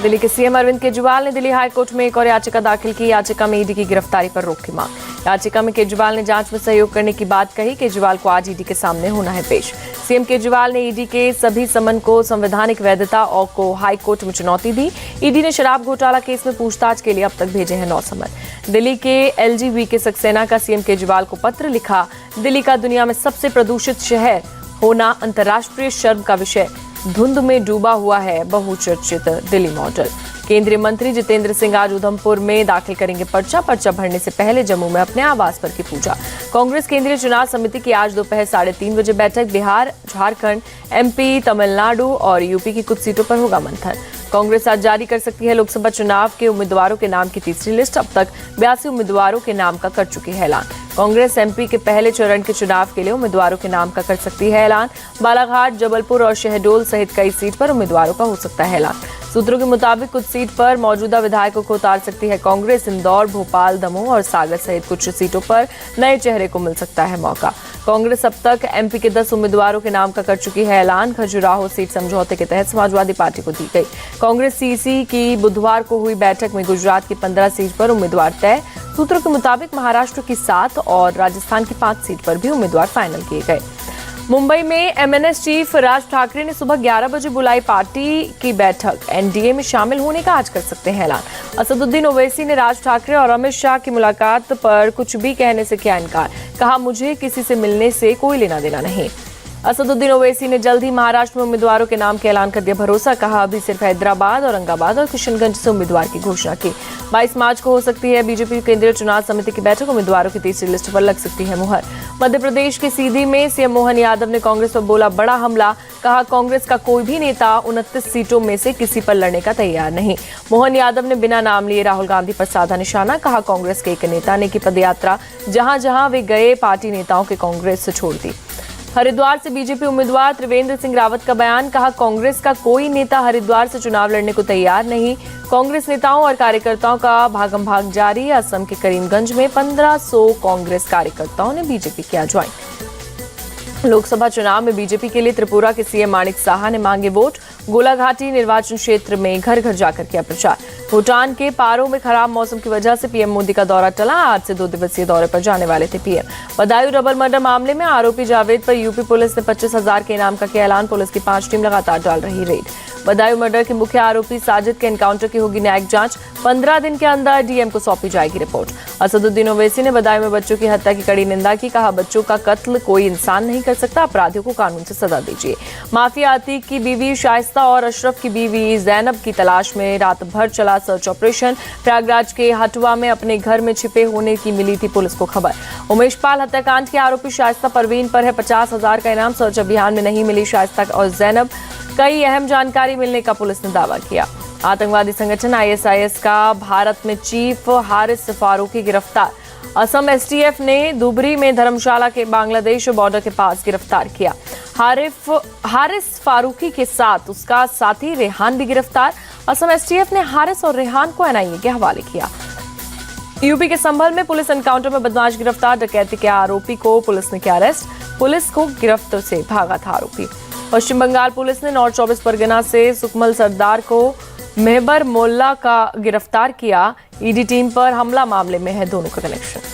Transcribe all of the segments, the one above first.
दिल्ली के सीएम अरविंद केजरीवाल ने दिल्ली हाईकोर्ट में एक और याचिका दाखिल की। याचिका में ईडी की गिरफ्तारी पर रोक की मांग। याचिका में केजरीवाल ने जांच में सहयोग करने की बात कही। केजरीवाल को आज ईडी के सामने होना है पेश। सीएम केजरीवाल ने ईडी के सभी समन को संवैधानिक वैधता और को हाईकोर्ट में चुनौती दी। ईडी ने शराब घोटाला केस में पूछताछ के लिए अब तक भेजे हैं 9 समन। दिल्ली के एलजी वीके सक्सेना का सीएम केजरीवाल को पत्र लिखा। दिल्ली का दुनिया में सबसे प्रदूषित शहर होना अंतर्राष्ट्रीय शर्म का विषय। धुंध में डूबा हुआ है बहुचर्चित दिल्ली मॉडल। केंद्रीय मंत्री जितेंद्र सिंह आज उधमपुर में दाखिल करेंगे पर्चा भरने से पहले जम्मू में अपने आवास पर की पूजा। कांग्रेस केंद्रीय चुनाव समिति की आज दोपहर 3:30 बजे बैठक। बिहार, झारखंड, एमपी, तमिलनाडु और यूपी की कुछ सीटों पर होगा मंथन। कांग्रेस आज जारी कर सकती है लोकसभा चुनाव के उम्मीदवारों के नाम की तीसरी लिस्ट। अब तक 82 उम्मीदवारों के नाम का कर चुकी है ऐलान। कांग्रेस एमपी के पहले चरण के चुनाव के लिए उम्मीदवारों के नाम का कर सकती है ऐलान। बालाघाट, जबलपुर और शहडोल सहित कई सीट पर उम्मीदवारों का हो सकता है ऐलान। सूत्रों के मुताबिक कुछ सीट पर मौजूदा विधायकों को उतार सकती है कांग्रेस। इंदौर, भोपाल, दमोह और सागर सहित कुछ सीटों पर नए चेहरे को मिल सकता है मौका। कांग्रेस अब तक एमपी के 10 उम्मीदवारों के नाम का कर चुकी है ऐलान। खजुराहो सीट समझौते के तहत समाजवादी पार्टी को दी गई। कांग्रेस सीसी की बुधवार को हुई बैठक में गुजरात की 15 सीट पर उम्मीदवार तय। सूत्रों के मुताबिक महाराष्ट्र की 7 और राजस्थान की 5 सीट पर भी उम्मीदवार फाइनल किए गए। मुंबई में एमएनएस चीफ राज ठाकरे ने सुबह 11 बजे बुलाई पार्टी की बैठक। एनडीए में शामिल होने का आज कर सकते हैं ऐलान। असदुद्दीन ओवैसी ने राज ठाकरे और अमित शाह की मुलाकात पर कुछ भी कहने से किया इनकार। कहा, मुझे किसी से मिलने से कोई लेना देना नहीं। असदुद्दीन ओवैसी ने जल्द ही महाराष्ट्र में उम्मीदवारों के नाम के ऐलान कर दिया भरोसा। कहा, अभी सिर्फ हैदराबाद, औरंगाबाद और किशनगंज से उम्मीदवार की घोषणा की। 22 मार्च को हो सकती है बीजेपी केंद्रीय चुनाव समिति की बैठक। उम्मीदवारों की तीसरी लिस्ट पर लग सकती है मुहर। मध्य प्रदेश के सीधी में सीएम मोहन यादव ने कांग्रेस पर बोला बड़ा हमला। कहा, कांग्रेस का कोई भी नेता 29 सीटों में से किसी पर लड़ने का तैयार नहीं। मोहन यादव ने बिना नाम लिए राहुल गांधी पर साधा निशाना। कहा, कांग्रेस के एक नेता ने की पदयात्रा, जहां जहां वे गए पार्टी नेताओं के कांग्रेस से छोड़ दी। हरिद्वार से बीजेपी उम्मीदवार त्रिवेंद्र सिंह रावत का बयान। कहा, कांग्रेस का कोई नेता हरिद्वार से चुनाव लड़ने को तैयार नहीं। कांग्रेस नेताओं और कार्यकर्ताओं का भागम भाग जारी। असम के करीमगंज में 1500 कांग्रेस कार्यकर्ताओं ने बीजेपी किया ज्वाइन। लोकसभा चुनाव में बीजेपी के लिए त्रिपुरा के सीएम माणिक साहा ने मांगे वोट। गोलाघाटी निर्वाचन क्षेत्र में घर घर जाकर किया प्रचार। भूटान के पारो में खराब मौसम की वजह से पीएम मोदी का दौरा टला। आज से 2 दिवसीय दौरे पर जाने वाले थे पीएम। बदायूं डबल मर्डर मामले में आरोपी जावेद पर यूपी पुलिस ने 25,000 के इनाम का किया ऐलान। पुलिस की 5 टीम लगातार डाल रही रेड। बदायूं मर्डर के मुख्य आरोपी साजिद के एनकाउंटर की होगी न्यायिक जांच। 15 दिन के अंदर डीएम को सौंपी जाएगी रिपोर्ट। असदुद्दीन ओवैसी ने बदायूं में बच्चों की हत्या की कड़ी निंदा की। कहा, बच्चों का कत्ल कोई इंसान नहीं कर सकता। अपराधियों को कानून से सजा दीजिए। माफिया अतीक की बीवी शाइस्ता और अशरफ की बीवी जैनब की तलाश में रात भर चला सर्च ऑपरेशन। प्रयागराज के हटवा में अपने घर में छिपे होने की मिली थी पुलिस को खबर। उमेश पाल हत्याकांड के आरोपी शाइस्ता परवीन पर है 50,000 का इनाम। सर्च अभियान में नहीं मिली शाइस्ता और जैनब। कई अहम जानकारी मिलने का पुलिस ने दावा किया। आतंकवादी संगठन आईएसआईएस का भारत में चीफ हारिस फारूकी गिरफ्तार। असम एसटीएफ ने धुबरी में धर्मशाला के बांग्लादेश बॉर्डर के पास गिरफ्तार किया। हारिस फारूकी के साथ उसका साथी रेहान भी गिरफ्तार। असम एसटीएफ ने हारिस और रेहान को एनआईए के हवाले किया। यूपी के संभल में पुलिस एनकाउंटर में बदमाश गिरफ्तार। डकैती के आरोपी को पुलिस ने किया अरेस्ट। पुलिस को गिरफ्त से भागा था आरोपी। पश्चिम बंगाल पुलिस ने नॉर्थ 24 परगना से सुकमल सरदार को मेहबर मोल्ला का गिरफ्तार किया। ईडी टीम पर हमला मामले में है दोनों का कनेक्शन।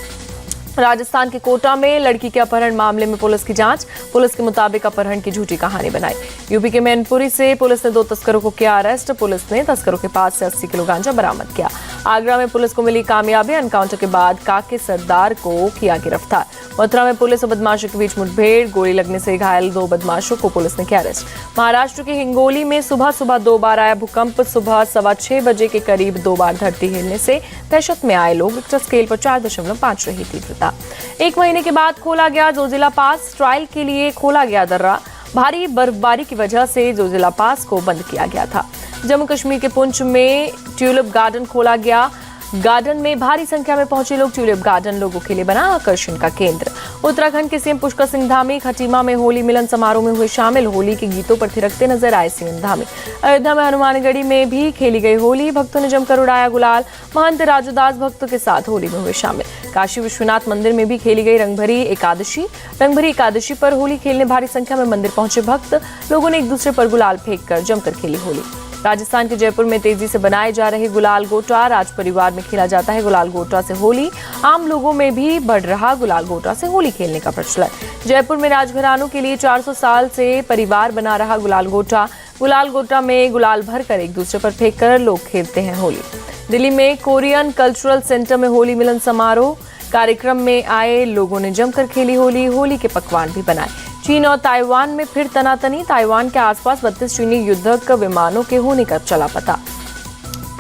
राजस्थान के कोटा में लड़की के अपहरण मामले में पुलिस की जांच। पुलिस के मुताबिक अपहरण की झूठी कहानी बनाई। यूपी के मैनपुरी से पुलिस ने 2 तस्करों को किया अरेस्ट। पुलिस ने तस्करों के पास से 80 किलो गांजा बरामद किया। आगरा में पुलिस को मिली कामयाबी। एनकाउंटर के बाद काके सरदार को किया गिरफ्तार। मथुरा में पुलिस और बदमाशों के बीच मुठभेड़। गोली लगने से घायल 2 बदमाशों को पुलिस ने किया अरेस्ट। महाराष्ट्र के हिंगोली में सुबह 2 बार आया भूकंप। सुबह 6:15 बजे के करीब 2 बार धरती हिलने से दहशत में आए लोग। रिक्टर स्केल पर 4.5 रही तीव्रता। 1 महीने के बाद खोला गया जोजिला पास। ट्रायल के लिए खोला गया दर्रा। भारी बर्फबारी की वजह से जोजिला पास को बंद किया गया था। जम्मू कश्मीर के पुंछ में ट्यूलिप गार्डन खोला गया। गार्डन में भारी संख्या में पहुंचे लोग। ट्यूलिप गार्डन लोगों के लिए बना आकर्षण का केंद्र। उत्तराखंड के सीएम पुष्कर सिंह धामी खटीमा में होली मिलन समारोह में हुए शामिल। होली के गीतों पर थिरकते नजर आए सीएम धामी। अयोध्या में हनुमानगढ़ी में भी खेली गई होली। भक्तों ने जमकर उड़ाया गुलाल। महंत राजूदास भक्तों के साथ होली में हुए शामिल। काशी विश्वनाथ मंदिर में भी खेली गई रंगभरी एकादशी पर होली खेलने भारी संख्या में मंदिर पहुंचे भक्त। लोगों ने एक दूसरे पर गुलाल फेंक कर जमकर खेली होली। राजस्थान के जयपुर में तेजी से बनाए जा रहे गुलाल गोटा। राज परिवार में खेला जाता है गुलाल गोटा से होली। आम लोगों में भी बढ़ रहा गुलाल गोटा से होली खेलने का प्रचलन। जयपुर में राजघरानों के लिए 400 साल से परिवार बना रहा गुलाल गोटा। गुलाल गोटा में गुलाल भरकर एक दूसरे पर फेंककर लोग खेलते हैं होली। दिल्ली में कोरियन कल्चरल सेंटर में होली मिलन समारोह। कार्यक्रम में आए लोगों ने जमकर खेली होली। होली के पकवान भी बनाए। चीन और ताइवान में फिर तनातनी। ताइवान के आसपास 32 चीनी युद्धक विमानों के होने का चला पता।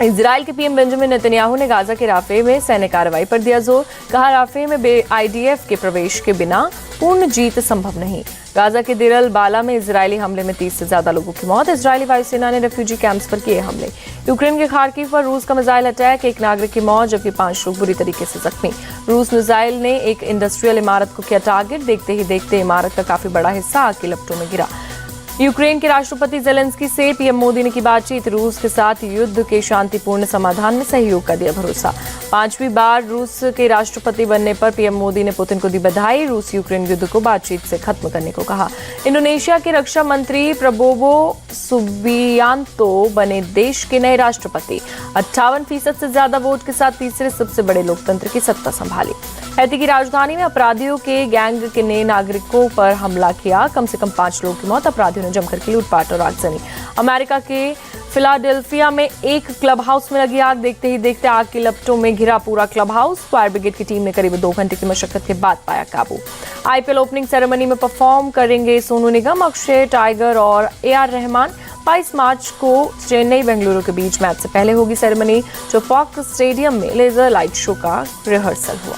इजराइल के पीएम बेंजामिन नेतन्याहू ने गाजा के राफे में सैन्य कार्रवाई पर दिया जोर। कहा, राफे में आईडीएफ के प्रवेश के बिना पूर्ण जीत संभव नहीं। गाजा के दिरल बाला में इजरायली हमले में 30 से ज्यादा लोगों की मौत। इजरायली वायुसेना ने रेफ्यूजी कैंप्स पर किए हमले। यूक्रेन के खार्किव पर रूस का मिसाइल अटैक। एक नागरिक की मौत जबकि 5 लोग बुरी तरीके से जख्मी। रूस मिसाइल ने एक इंडस्ट्रियल इमारत को किया टारगेट। देखते ही देखते इमारत का काफी बड़ा हिस्सा आग की लपटों में गिरा। यूक्रेन के राष्ट्रपति जेलेंस्की से पीएम मोदी ने की बातचीत। रूस के साथ युद्ध के शांतिपूर्ण समाधान में सहयोग का दिया भरोसा। 5वीं बार रूस के राष्ट्रपति बनने पर पीएम मोदी ने पुतिन को दी बधाई। रूस यूक्रेन युद्ध को बातचीत से खत्म करने को कहा। इंडोनेशिया के रक्षा मंत्री प्रबोवो सुबियांतो बने देश के नए राष्ट्रपति। 58% से ज्यादा वोट के साथ तीसरे सबसे बड़े लोकतंत्र की सत्ता संभाली। हैती की राजधानी में अपराधियों के गैंग के नए नागरिकों पर हमला किया। कम से कम 5 लोगों की मौत। अपराधियों ने जमकर की लूटपाट और आगजनी। अमेरिका के फिलाडेल्फिया में एक क्लब हाउस में लगी आग। देखते ही देखते आग की लपटों में घिरा पूरा क्लब हाउस। फायर ब्रिगेड की टीम ने करीब 2 घंटे की मशक्कत के बाद पाया काबू। आईपीएल ओपनिंग सेरेमनी में परफॉर्म करेंगे सोनू निगम, अक्षय, टाइगर और एआर रहमान। 22 मार्च को चेन्नई बेंगलुरु के बीच मैच से पहले होगी सेरेमनी, जो फॉक्स स्टेडियम में लेजर लाइट शो का रिहर्सल हुआ।